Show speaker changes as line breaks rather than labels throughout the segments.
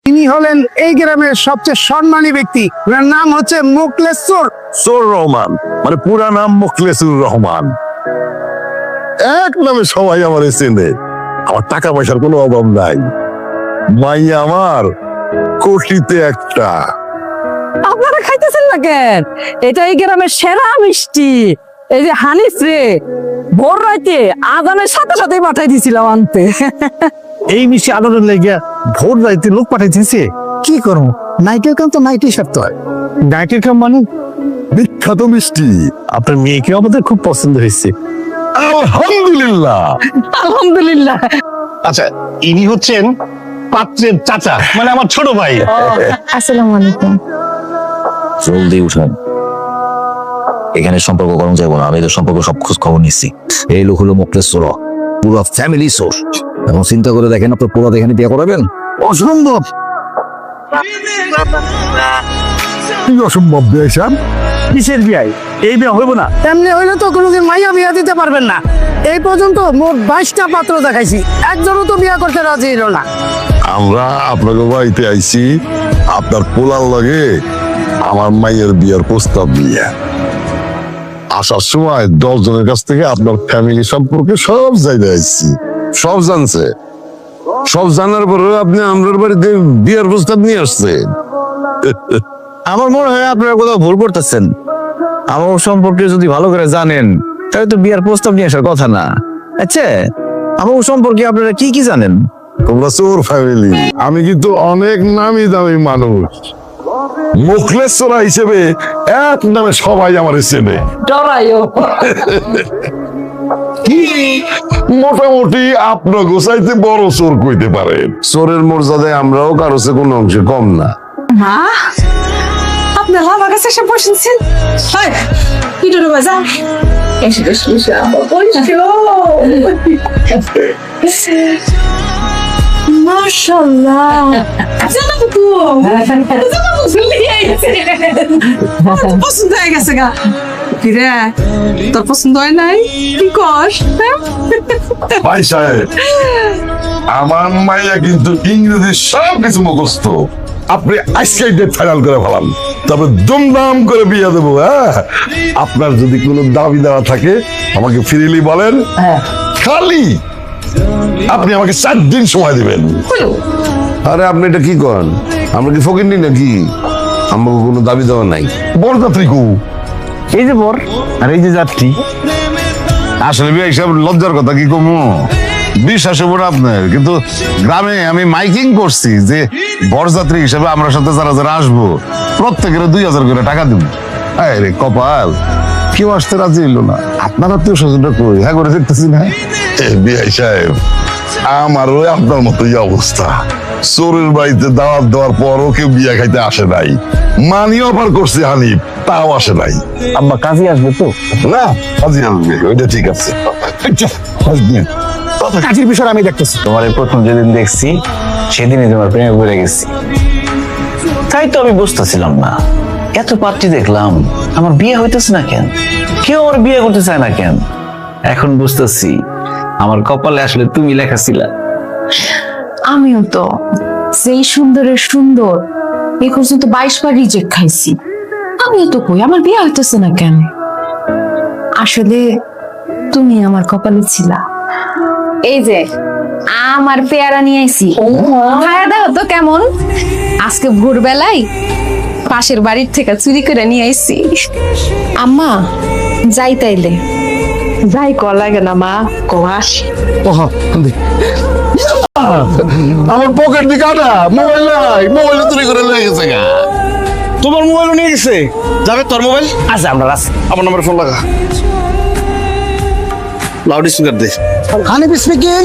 তিনি হলেন এই গ্রামের সবচেয়ে সম্মানী ব্যক্তি, ওনার নাম হচ্ছে মোখলেসুর
রহমান, মানে পুরা নাম মোখলেসুর রহমান। এক নামে সবাই আমার চেনে। আমার টাকা পয়সার কোনো অভাব নাই। মাইয়া আমার কোটিতে একটা।
আপনারা খাইতেছেন না কেন? এটা এই গ্রামের সেরা মিষ্টি। এই যে হানিফ রে ভোর রাতে আজানের সাথে সাথেই পাঠাই দিছিলাম আনতে।
এই মিষ্টি আনন্দের লেগে ভোর রাইতে লোক পাঠাইছে। কি করবো, নাইটের কাম তো নাইটেই সারতে হয়। নাইটের কাম মানে
বিখ্যাত মিষ্টি।
আপনার মেয়েকে আমাদের খুব পছন্দ হয়েছে।
আলহামদুলিল্লাহ।
আলহামদুলিল্লাহ।
আচ্ছা, ইনি হচ্ছেন পাত্রের চাচা, মানে আমার ছোট ভাই।
আসসালামু আলাইকুম।
জলদি উঠান, এখানে সম্পর্ক করা যাবো না। আমি তো সম্পর্ক সব খোঁজ খবর নিচ্ছি। এই লোক হলো মোখলেসুর, পুরো ফ্যামিলি সোর্স। এখন চিন্তা করে দেখেন আপনার পুরো এখানে বিয়ে করাবেন? অসম্ভব।
কি অসম্ভব বিয়াইসান?
কিসের বিয়াই? এই বিয়ে হইব না।
এমনি হইলে তো কোনোদিন মাইয়া বিয়া দিতে পারবেন না। এই পর্যন্ত মোট 22টা পাত্র দেখাইছি, একজনও তো বিয়া করতে রাজি হলো না।
আমরা আপনাকে বাড়িতে আইছি আপনার পোলার লাগে আমার মাইয়ের বিয়ের প্রস্তাব নিয়ে। আসার সময় 10 জনের কাছ থেকে আপনার ফ্যামিলি সম্পর্কে সব জায়গায় আসছি, সব জানছে। সব জানার পরে আপনি আমার বাড়িতে বিয়ের প্রস্তাব নিয়ে আসছেন।
আমার মনে হয় আপনারা কোথাও ভুল করতেছেন। আমার সম্পর্কে যদি ভালো করে জানেন তাহলে তো বিয়ার প্রস্তাব নিয়ে আসার কথা না। আচ্ছা, আমার সম্পর্কে আপনারা কি কি জানেন?
তোমরা চোর ফ্যামিলি। আমি কিন্তু অনেক নামি দামি মানুষ। মুখলেশ্বরা হিসেবে এক নামে সবাই আমার চেনে।
ডরাইও।
কি মোটামুটি আপনার গোসাইতে বড় চোর কইতে পারেন। চোরের মর্যাদায় আমরাও কারো চেয়ে কোনো অংশে কম না।
মা, আপনার আমার কাছে এসে বসেছেন। হাই, কি ডরে বাজা? এসে এসে এসে মাশাআল্লাহ। জানো তো পছন্দ হয়ে গেছে গা। কি রে, তোর পছন্দ হয় নাই? কি কর?
ভাই সাহেব, আমার মাইয়া কিন্তু ইংরেজি সব কিছু মুখস্থ। আপনি আজকে ডেট ফাইনাল করে ফেলান, তারপরে দুমদাম করে বিয়ে দেবো। হ্যাঁ, আপনার যদি কোনো দাবি দেওয়া থাকে আমাকে ফ্রিলি বলেন। খালি আপনি আমাকে 4 দিন সময় দিবেন। আরে আপনি এটা কি করেন? আমরা কি ফকির নাকি? আমাকে কোনো দাবি দেওয়া নাই। বরযাত্রী কু?
এই যে বর আর এই যে যাত্রী।
আসলে বিয়ে হিসাব লজ্জার কথা কি কমু, বিশ্বাস হবো না আপনার। কিন্তু গ্রামে আমি মাইকিং করছি যে বরযাত্রী হিসেবে আমরা সাথে যারা যারা আসবো প্রত্যেকের 2000 করে টাকা দিব। আরে কপাল, কেউ আসতে রাজি হইলো না। আপনার আত্মীয় স্বজনটা কই? হ্যাঁ করে দেখতেছি না। বিয়ে সাহেব, আমারও আপনার মতোই অবস্থা। চোরের বাড়িতে দাওয়াত দেওয়ার পরও কেউ বিয়ে খাইতে আসে নাই। মানি অফার করছে হানিফ, তাও আসে নাই।
আব্বা কাজে আসবে তো?
না, কাজী আসবে, ওইটা ঠিক আছে।
কাজের বিষয় আমি দেখতেছি।
তোমার প্রথম যেদিন দেখছি সেদিনই তোমার প্রেমে পড়ে গেছি। তাই তো আমি বুঝতেছিলাম না, এত পাত্রী দেখলাম, আমার বিয়ে হইতেছে না কেন? কেউ আমার বিয়ে করতে চায় না কেন? এখন বুঝতেছি আমার কপালে আসলে তুমি লেখা ছিলা।
আমিও তো সেই সুন্দরের সুন্দর এই পর্যন্ত 22 বার রিজেক্ট খাইছি। আমিও তো কই আমার বিয়ে হইতেছে না কেন? আসলে তুমি আমার কপালে ছিলা। এই যে আমার পেয়ারা নিয়ে আইছি, খায়া দাও তো কেমন? আজকে ভোরবেলায় পাশের বাড়ির থেকে চুরি করে নিয়ে আইছি। আম্মা যাই তাইলে।
যাই কল লাগে না মা, কমাস।
আমার পকেট দিকে আটা মোবাইল নাই, মোবাইল চুরি করে নিয়ে গেছে গা।
তোমার মোবাইলও নিয়ে গেছে? যাবে তোর মোবাইল? আচ্ছা আমরা রাস আমার নম্বরে ফোন লাগা। লাউড স্পিকার দে।
হানিফ স্পিকিং।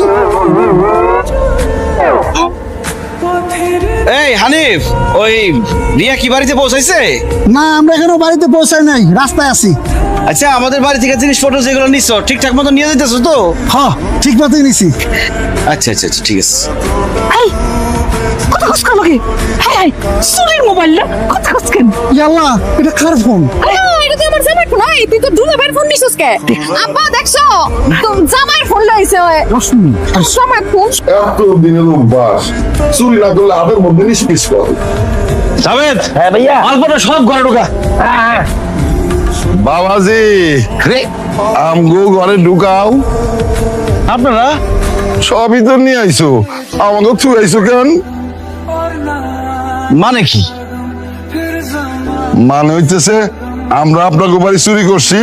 এই হানিফ, ওই রিয়া কি বাড়িতে পৌঁছাইছে?
না, আমরা এখনো বাড়িতে পৌঁছাই নাই, রাস্তায় আছি।
আচ্ছা, আমাদের বাড়ি থেকে জিনিসপত্র যেগুলো নিছো ঠিকঠাক মতো নিয়ে যেতেছো তো?
হ্যাঁ, ঠিক মতোই নিছি।
আচ্ছা আচ্ছা আচ্ছা, ঠিক আছে।
কথা কস কেন? হাই হাই, চুরির মোবাইল না, কথা কস কেন?
ইয়াল্লা, এটা কার ফোন?
এটা তো আমার জামার ফোন এই তুই তো দুলা ভাইয়ের ফোন নিছিস কে আব্বা দেখছো তো জামাইয়ের ফোন লাইছে ওই জামাই ফোন
এত দিনের অভ্যাস চুরি না করলে হাতের মধ্যে নিষ্পিস কর
জাভেদ, হ্যাঁ ভাইয়া, অল্পটা সব ঘরে ঢোকা।
বাবাজি আমগো ঘরে ঢুকাও।
আপনারা
সবই তো নিয়ে আইসো, আমাকে থুই আইসো কেন?
মানে কি?
মানে হইতেছে আমরা আপনাকে বাড়ি চুরি করছি,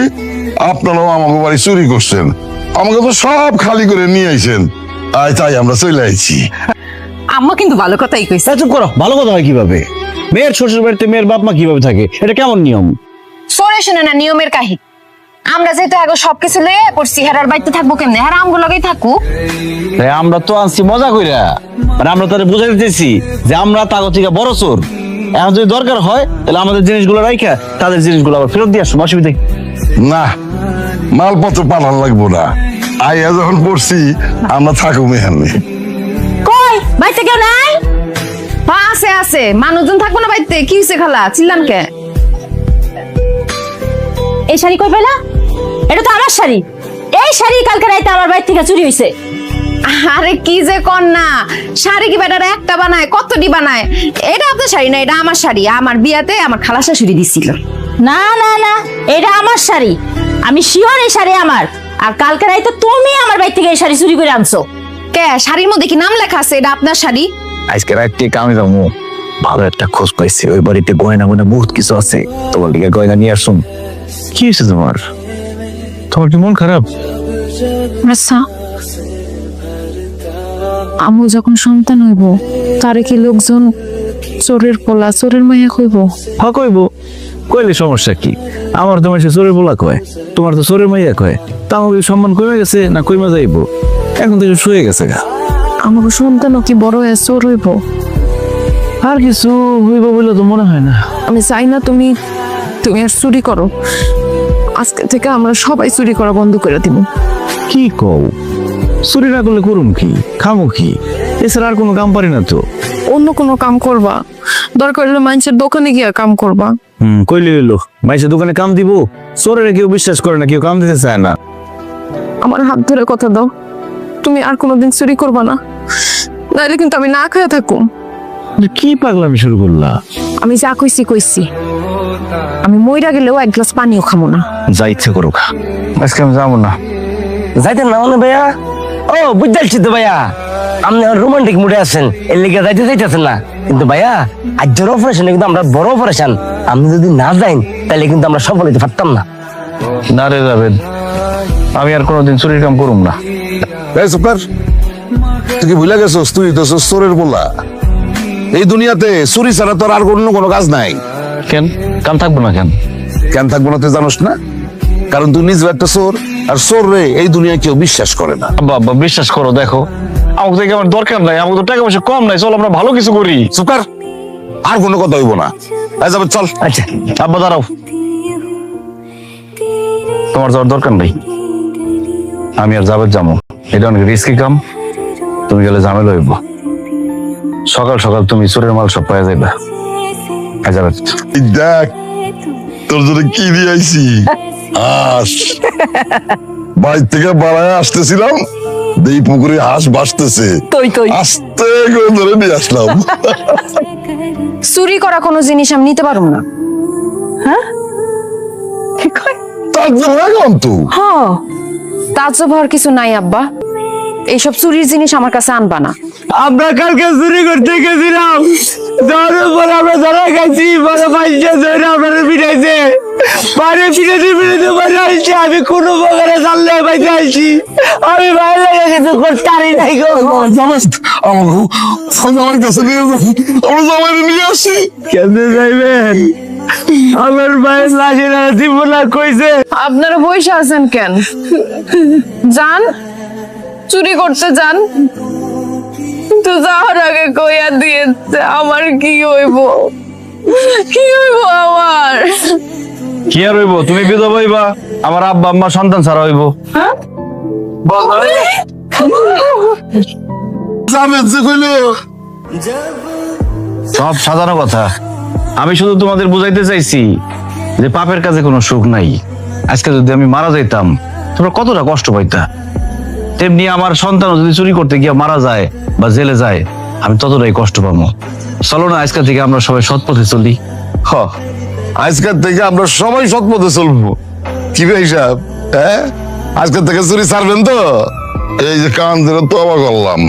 আপনারাও আমাকে বাড়ি চুরি করছেন, আমাকে তো সব খালি করে নিয়ে আইছেন, তাই আমরা চলে আইছি।
আম্মা কিন্তু ভালো কথাই কইছে
চুপ করো, ভালো কথা হয় কিভাবে? মেয়ের শ্বশুর বাড়িতে মেয়ের বাপ মা কিভাবে থাকে, এটা কেমন নিয়ম?
সরে শুনে না নিয়মের কাহিনী আমরা যেহেতু আগে সবকিছু লয়ে পড়ছি হেরার বাড়িতে থাকবো কেমনে হেরা আমগুলো লগেই থাকুক
আমরা তো আনছি মজা কইরা, মানে আমরা তাদের বুঝাই দিতেছি যে আমরা তাগো থেকে বড় চোর। এখন যদি দরকার হয় তাহলে আমাদের জিনিসগুলো রাইখা তাদের জিনিসগুলো আবার ফেরত দিয়ে আসুন, অসুবিধা কি?
না, মালপত্র পাঠান লাগবো না, আইয়া যখন পড়ছি আমরা থাকবো এখানে।
কই বাড়িতে কেউ নাই আছে আছে মানুষজন থাকবো না বাড়িতে কি হইছে খালা চিল্লান কে
এই শাড়ি কই পেলা? এটা তো আমার শাড়ি। এই শাড়ি কালকে রাতে আমার বাড়ি থেকে চুরি হয়েছে।
আরে কি যে কর না শাড়ি কি বেটারা একটা বানায় কতটি বানায় এটা আপনার শাড়ি না এটা আমার শাড়ি আমার বিয়াতে আমার খালা শাশুড়ি দিছিল
না না না, এটা আমার শাড়ি। আমি শিওর এই শাড়ি আমার। আর কালকে রাতে তুমি আমার বাড়ি থেকে এই শাড়ি চুরি করে আনছো।
কে শাড়ির মধ্যে কি নাম লেখা আছে এটা আপনার শাড়ি
আজকে রাতে কামে যাবো, ভালো একটা খোঁজ পাইছি, ওই বাড়িতে গয়না গয়না বহুত কিছু আছে, তোমার দিকে গয়না নিয়ে আসুন। কি হয়েছে তোমার? তোমার কি মন খারাপ?
আচ্ছা আমু যখন সন্তান হইব তারে কি লোকজন চোরের পোলা চোরের মাইয়া কইব
হ্যাঁ কইব, কইলে সমস্যা কি? আমার তো মানুষ চোরের বলা কয়, তোমার তো চোরের মাইয়া কয়, তা আমাকে সম্মান কমে গেছে না কইমা যাইব? এখন তো শুয়ে গেছে গা।
আমার সন্তানও কি বড় হয়ে চোর হইব
আর কিছু হইব বলে তো মনে হয় না।
আমি চাই না তুমি আর চুরি করো আজকে থেকে আমরা সবাই চুরি করা বন্ধ করে দিব
কি কও? চুরি না করলে করুম কি, খামো কি? এছাড়া আর কোনো কাম পারি না তো।
অন্য কোনো কাম করবা দরকার হলে মানুষের দোকানে গিয়ে কাম করবা
কইলে হইলো, মাইসের দোকানে কাম দিব? চোরেরা কেউ বিশ্বাস করে না, কেউ কাম দিতে চায় না।
আমার হাত ধরে কথা দাও তুমি আর কোনোদিন চুরি করবা না নাইলে কিন্তু আমি না খেয়ে থাকুম
কি পাগলামি শুরু করলা?
আমি যা কইছি কইছি আমি মইরা গেলেও এক গ্লাস পানিও খামো না
যা ইচ্ছে করুক, আজকে আমি যাবো না।
যাইতেন না মানে ভাইয়া? ও বুঝতে তো ভাইয়া আপনি রোমান্টিক মুডে আছেন এর লিগে যাইতে চাইতেছেন না, কিন্তু ভাইয়া আজকের অপারেশনে কিন্তু আমরা বড় অপারেশন, আপনি যদি না যাইন তাহলে কিন্তু আমরা সফল হইতে পারতাম না।
না রে যাবেন, আমি আর কোনোদিন চুরির কাম করুম না।
এই সুপার, তুই কি ভুলে গেছিস তুই তো চোরের বলা? এই দুনিয়াতে চুরি ছাড়া তোর আর কোনো কাজ নাই।
কেন কাম থাকবো না?
কেন থাকবো না তুই জানোস না? কারণ তুই নিজে একটা চোর, আর চোর রে এই দুনিয়ায় কেউ বিশ্বাস করে না।
আব্বা আব্বা বিশ্বাস করো, দেখো আমাকে থেকে আমার দরকার নাই, আমাকে তো টাকা পয়সা কম নাই, চল আমরা ভালো কিছু করি।
সুপার, আর কোনো কথা হইব না, যাবে চল।
আচ্ছা আব্বা দাঁড়াও, তোমার যাওয়ার দরকার নেই, আমি আর যাবে যাবো, এটা অনেক রিস্কি কাম, তুমি গেলে ঝামেলা হইব। সকাল সকাল তুমি চোরের মাল সব পাওয়া যাইবা। যাবে
দেখ তোর জন্য কি দিয়ে আইছি, হাঁস। বাড়ি থেকে বাড়ায় আসতেছিলাম, এই পুকুরে হাঁস বাসতেছে, আস্তে করে ধরে নিয়ে আসলাম।
চুরি করা কোনো জিনিস আমি নিতে পারবো না
তার জন্য এখন তো
তাজ্জব হওয়ার কিছু নাই আব্বা এইসব চুরির জিনিস আমার কাছে আনবা না
আমরা কালকে চুরি করতে গেছিলাম, যাওয়ার পর আমরা ধরা খাইছি, বড় পাঁচটা ধরে আপনারা পিঠাইছে, পারে পিঠাতে পারে আসছি, আমি কোনো প্রকারে জানলে পাইতে আসছি, আমি বাইরে কিছু করতে পারি নাই গো।
আমার কাছে নিয়ে আমরা জামাই নিয়ে আসি।
কেমনে যাইবেন? আমার ভাইয়ের লাশের জীবনা কইছে।
আপনারা বসে আছেন কেন? যান চুরি করতে যান, তো যাওয়ার আগে কইয়া দিয়েছে আমার কি হইব আমার।
কি আর হইব? তুমি বিধবা হইবা, আমার আব্বা আম্মা সন্তান ছাড়া হইব। সব সাজানো কথা, আমি শুধু তোমাদের বুঝাইতে চাইছি যে পাপের কাছে কোনো সুখ নাই, আজকে যদি আমি মারা যাইতাম তোমরা কতটা কষ্ট পাইতা, তেমনি আমার সন্তান যদি চুরি করতে গিয়ে মারা যায় বা জেলে যায় আমি ততটাই কষ্ট পাবো। চলো না আজকে থেকে আমরা সবাই সৎ পথে চলি।
হ, আজকের থেকে আমরা সবাই সৎ পথে চলবো। কি ভাই সাহেব, হ্যাঁ আজকের থেকে চুরি ছাড়বেন তো? এই যে কান ধরে তবা করলাম।